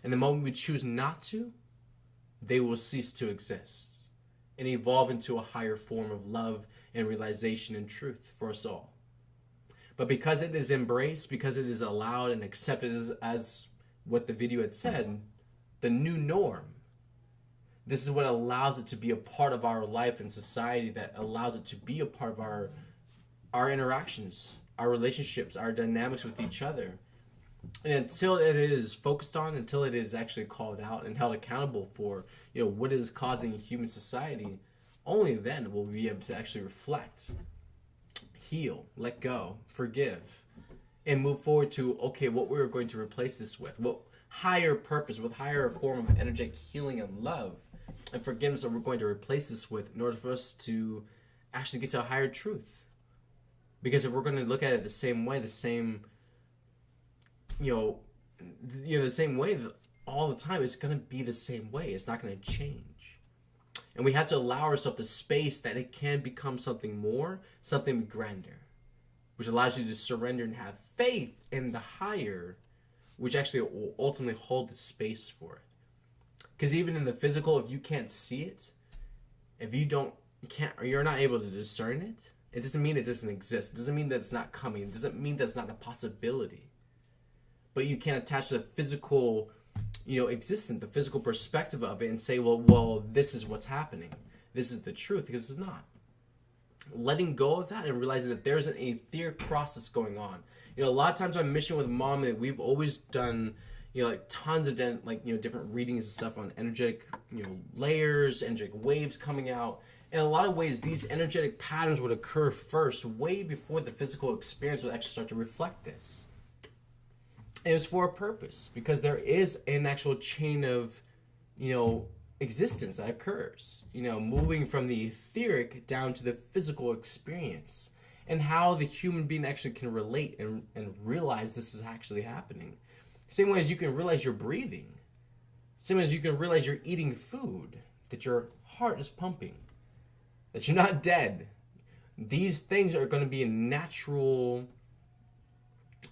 And the moment we choose not to, they will cease to exist and evolve into a higher form of love and realization and truth for us all. But because it is embraced, because it is allowed and accepted as what the video had said, the new norm, this is what allows it to be a part of our life and society, that allows it to be a part of our interactions, our relationships, our dynamics with each other. And until it is focused on, until it is actually called out and held accountable for, what is causing human society, only then will we be able to actually reflect, heal, let go, forgive, and move forward to, okay, what we're going to replace this with, what higher purpose, what higher form of energetic healing and love and forgiveness that we're going to replace this with in order for us to actually get to a higher truth. Because if we're going to look at it the same way, the same way all the time, it's going to be the same way. It's not going to change. And we have to allow ourselves the space that it can become something more, something grander, which allows you to surrender and have faith in the higher, which actually will ultimately hold the space for it. Because even in the physical, if you can't see it, if you're not able to discern it, it doesn't mean it doesn't exist. It doesn't mean that it's not coming. It doesn't mean that's not a possibility. But you can't attach the physical existence, the physical perspective of it, and say, well, this is what's happening. This is the truth, because it's not. Letting go of that and realizing that there's an etheric process going on. A lot of times on mission with Mom, that we've always done, like tons of different readings and stuff on energetic, layers, energetic waves coming out. In a lot of ways, these energetic patterns would occur first, way before the physical experience would actually start to reflect this. And it was for a purpose, because there is an actual chain of, existence that occurs, moving from the etheric down to the physical experience, and how the human being actually can relate and realize this is actually happening. Same way as you can realize you're breathing. Same way as you can realize you're eating food, that your heart is pumping, that you're not dead. These things are going to be natural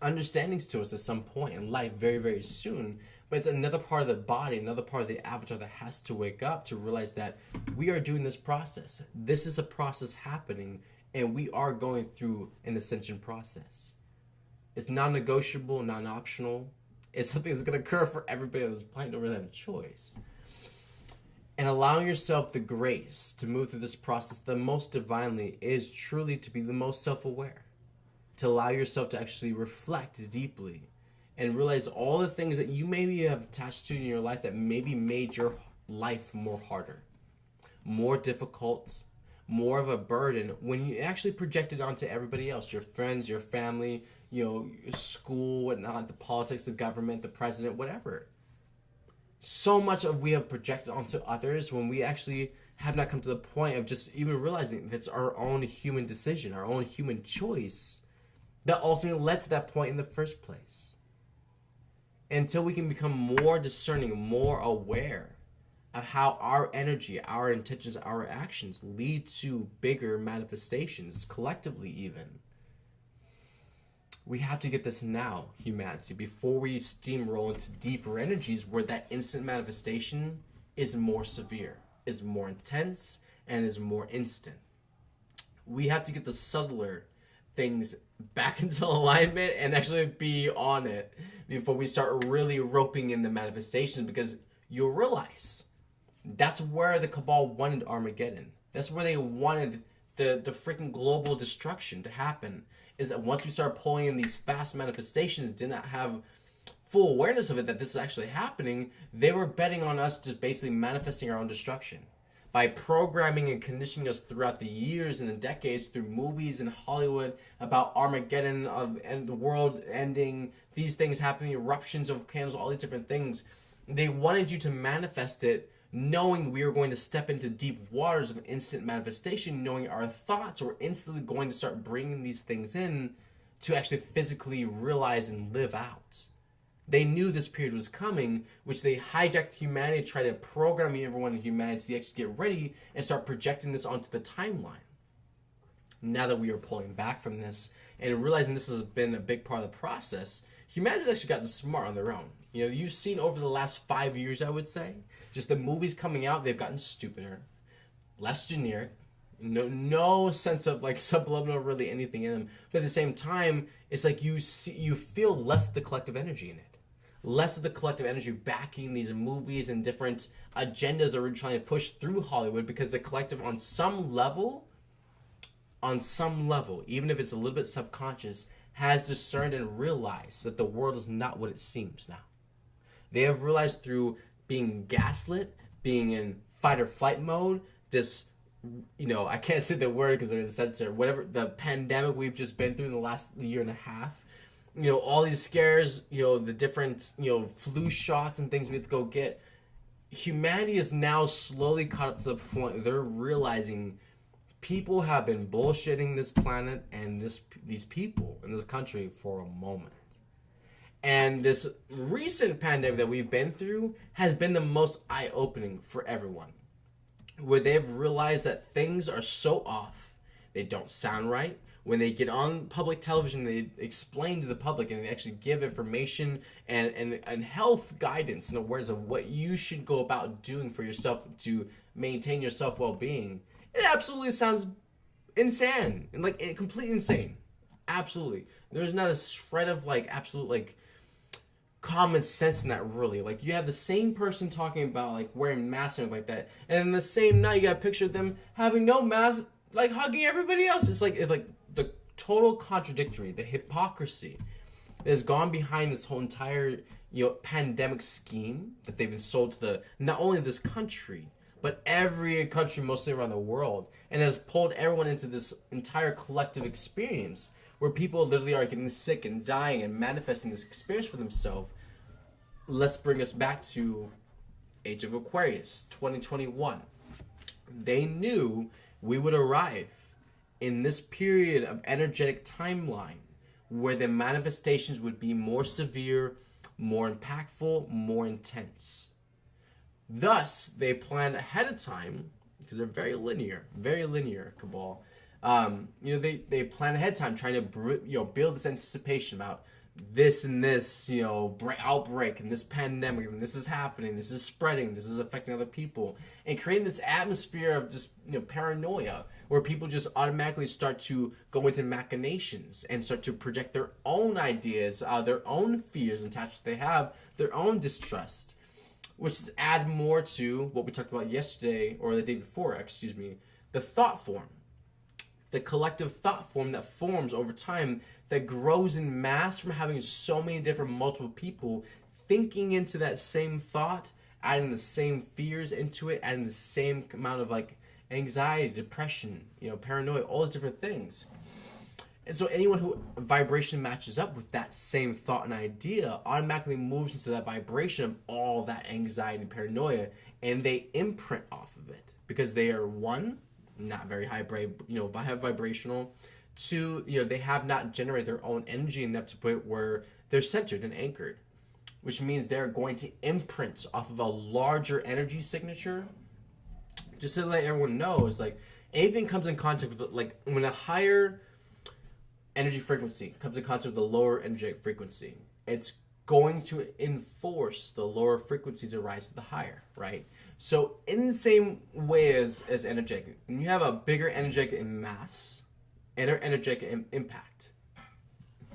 understandings to us at some point in life, very, very soon. But it's another part of the body, another part of the avatar that has to wake up to realize that we are doing this process. This is a process happening, and we are going through an ascension process. It's non-negotiable, non-optional. It's something that's going to occur for everybody on this planet. Don't really have a choice. And allowing yourself the grace to move through this process the most divinely is truly to be the most self-aware. To allow yourself to actually reflect deeply and realize all the things that you maybe have attached to in your life that maybe made your life more harder, more difficult, more of a burden when you actually project it onto everybody else, your friends, your family, your school, whatnot, the politics, the government, the president, whatever. So much of we have projected onto others when we actually have not come to the point of just even realizing that's our own human decision, our own human choice that ultimately led to that point in the first place. Until we can become more discerning, more aware of how our energy, our intentions, our actions lead to bigger manifestations, collectively even. We have to get this now, humanity, before we steamroll into deeper energies where that instant manifestation is more severe, is more intense, and is more instant. We have to get the subtler things back into alignment and actually be on it before we start really roping in the manifestations, because you'll realize that's where the Cabal wanted Armageddon. That's where they wanted the freaking global destruction to happen, is that once we start pulling in these fast manifestations, did not have full awareness of it, that this is actually happening, they were betting on us just basically manifesting our own destruction. By programming and conditioning us throughout the years and the decades through movies in Hollywood about Armageddon and the world ending, these things happening, eruptions of volcanoes, all these different things. They wanted you to manifest it knowing we were going to step into deep waters of instant manifestation, knowing our thoughts were instantly going to start bringing these things in to actually physically realize and live out. They knew this period was coming, which they hijacked humanity, tried to program everyone in humanity to actually get ready and start projecting this onto the timeline. Now that we are pulling back from this and realizing this has been a big part of the process, humanity's actually gotten smart on their own. You've seen over the last 5 years, I would say, just the movies coming out, they've gotten stupider, less generic, no sense of like subliminal really anything in them. But at the same time, it's like you feel less of the collective energy in it. Less of the collective energy backing these movies and different agendas that we're trying to push through Hollywood, because the collective on some level, even if it's a little bit subconscious, has discerned and realized that the world is not what it seems now. They have realized through being gaslit, being in fight or flight mode, this, I can't say the word because there's a censor, whatever, the pandemic we've just been through in the last year and a half, all these scares, the different, flu shots and things we have to go get. Humanity is now slowly caught up to the point they're realizing people have been bullshitting this planet and these people in this country for a moment. And this recent pandemic that we've been through has been the most eye-opening for everyone, where they've realized that things are so off, they don't sound right. When they get on public television, they explain to the public and they actually give information and health guidance and awareness of what you should go about doing for yourself to maintain your self-well-being. It absolutely sounds insane and completely insane. Absolutely. There's not a shred of absolute common sense in that, really. Like, you have the same person talking about like wearing masks and like that, and then the same night you got a picture of them having no mask, like hugging everybody else. It's like the total contradictory, the hypocrisy that has gone behind this whole entire pandemic scheme that they've been sold to the not only this country but every country mostly around the world, and has pulled everyone into this entire collective experience where people literally are getting sick and dying and manifesting this experience for themselves. Let's bring us back to Age of Aquarius 2021. They knew we would arrive in this period of energetic timeline where the manifestations would be more severe, more impactful, more intense. Thus, they planned ahead of time, because they're very linear, Cabal. They plan ahead of time, trying to build this anticipation about this and this, outbreak and this pandemic, and this is happening, this is spreading, this is affecting other people, and creating this atmosphere of just paranoia, where people just automatically start to go into machinations and start to project their own ideas, their own fears and attachments they have, their own distrust, which is add more to what we talked about yesterday, or the day before, the thought form. The collective thought form that forms over time, that grows in mass from having so many different multiple people thinking into that same thought, adding the same fears into it, adding the same amount of anxiety, depression, paranoia, all these different things. And so anyone who vibration matches up with that same thought and idea automatically moves into that vibration of all that anxiety and paranoia, and they imprint off of it because they are, one, not very high vibrational. Two, they have not generated their own energy enough to point where they're centered and anchored, which means they're going to imprint off of a larger energy signature. Just to let everyone know, is anything comes in contact with, when a higher energy frequency comes in contact with a lower energetic frequency, it's going to enforce the lower frequency to rise to the higher, right? So in the same way as energetic, when you have a bigger energetic in mass, energetic in impact,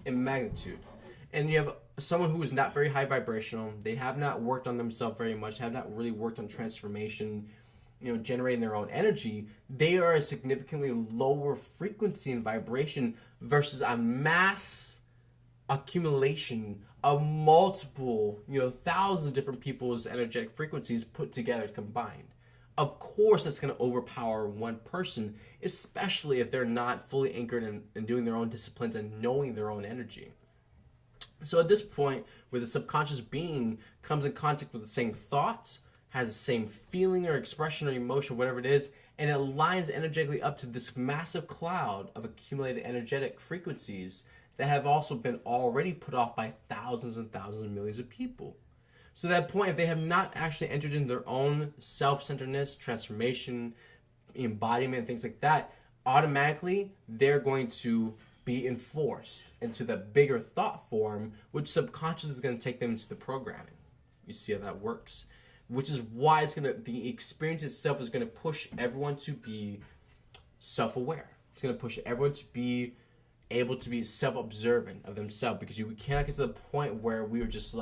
in magnitude, and you have someone who is not very high vibrational, they have not worked on themselves very much, have not really worked on transformation, generating their own energy, they are a significantly lower frequency and vibration versus a mass accumulation of multiple, thousands of different people's energetic frequencies put together combined. Of course, that's going to overpower one person, especially if they're not fully anchored in doing their own disciplines and knowing their own energy. So at this point, where the subconscious being comes in contact with the same thoughts, has the same feeling or expression or emotion, whatever it is, and it lines energetically up to this massive cloud of accumulated energetic frequencies that have also been already put off by thousands and thousands and millions of people. So at that point, if they have not actually entered into their own self-centeredness, transformation, embodiment, things like that, automatically they're going to be enforced into the bigger thought form, which subconscious is going to take them into the programming. You see how that works? Which is why the experience itself is going to push everyone to be self-aware. It's going to push everyone to be able to be self-observant of themselves, because we cannot get to the point where we are just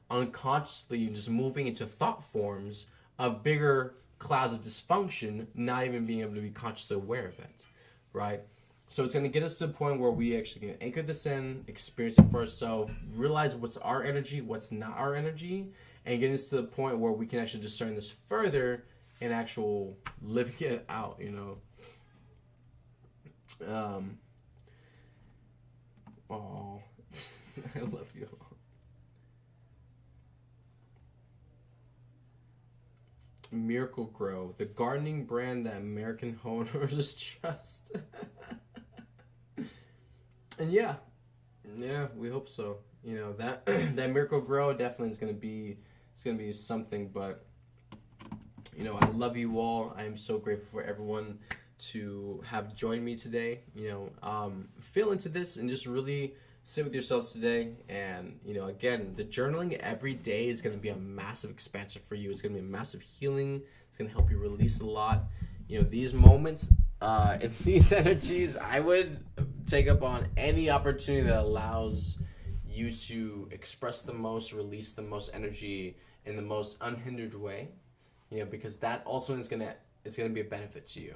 unconsciously just moving into thought forms of bigger clouds of dysfunction, not even being able to be consciously aware of it, right? So it's going to get us to the point where we actually can anchor this in, experience it for ourselves, realize what's our energy, what's not our energy, and get us to the point where we can actually discern this further and actual living it out, Oh, I love you. Miracle Grow, the gardening brand that American homeowners trust. And yeah, we hope so. That that Miracle Grow definitely is gonna be something. But I love you all. I am so grateful for everyone to have joined me today. Feel into this and just really sit with yourselves today. And again, the journaling every day is going to be a massive expansion for you. It's going to be a massive healing. It's going to help you release a lot. These moments and these energies, I would take up on any opportunity that allows you to express the most, release the most energy in the most unhindered way, because that also it's gonna be a benefit to you.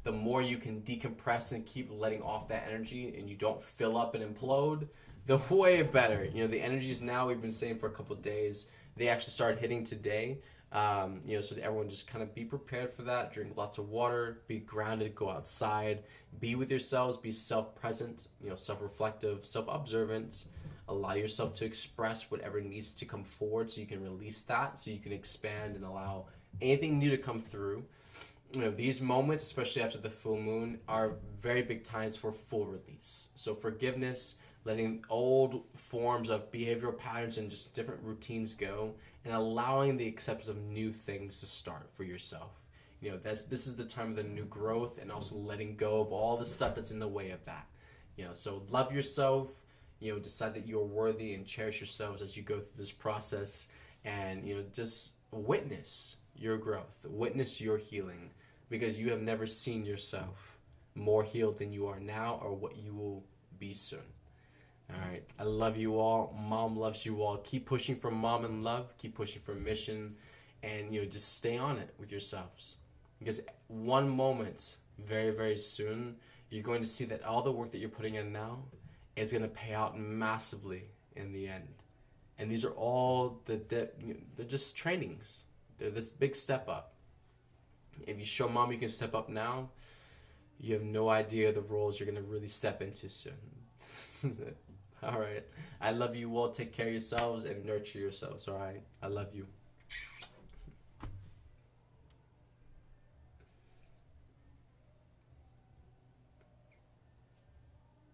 The more you can decompress and keep letting off that energy, and you don't fill up and implode, the way better. The energies now, we've been saying for a couple of days, they actually started hitting today. So that everyone just kind of be prepared for that. Drink lots of water, be grounded, go outside, be with yourselves, be self-present, self-reflective, self-observant. Allow yourself to express whatever needs to come forward so you can release that, so you can expand and allow anything new to come through. These moments, especially after the full moon, are very big times for full release. So forgiveness, letting old forms of behavioral patterns and just different routines go, and allowing the acceptance of new things to start for yourself. This is the time of the new growth, and also letting go of all the stuff that's in the way of that. So love yourself, decide that you're worthy, and cherish yourselves as you go through this process, and just witness your growth, witness your healing, because you have never seen yourself more healed than you are now, or what you will be soon. All right, I love you all. Mom loves you all. Keep pushing for mom and love. Keep pushing for mission, and just stay on it with yourselves, because one moment, very, very soon, you're going to see that all the work that you're putting in now is going to pay out massively in the end. And these are all they're just trainings. They're this big step up. If you show mom you can step up now, you have no idea the roles you're going to really step into soon. All right. I love you all. Take care of yourselves and nurture yourselves. All right. I love you.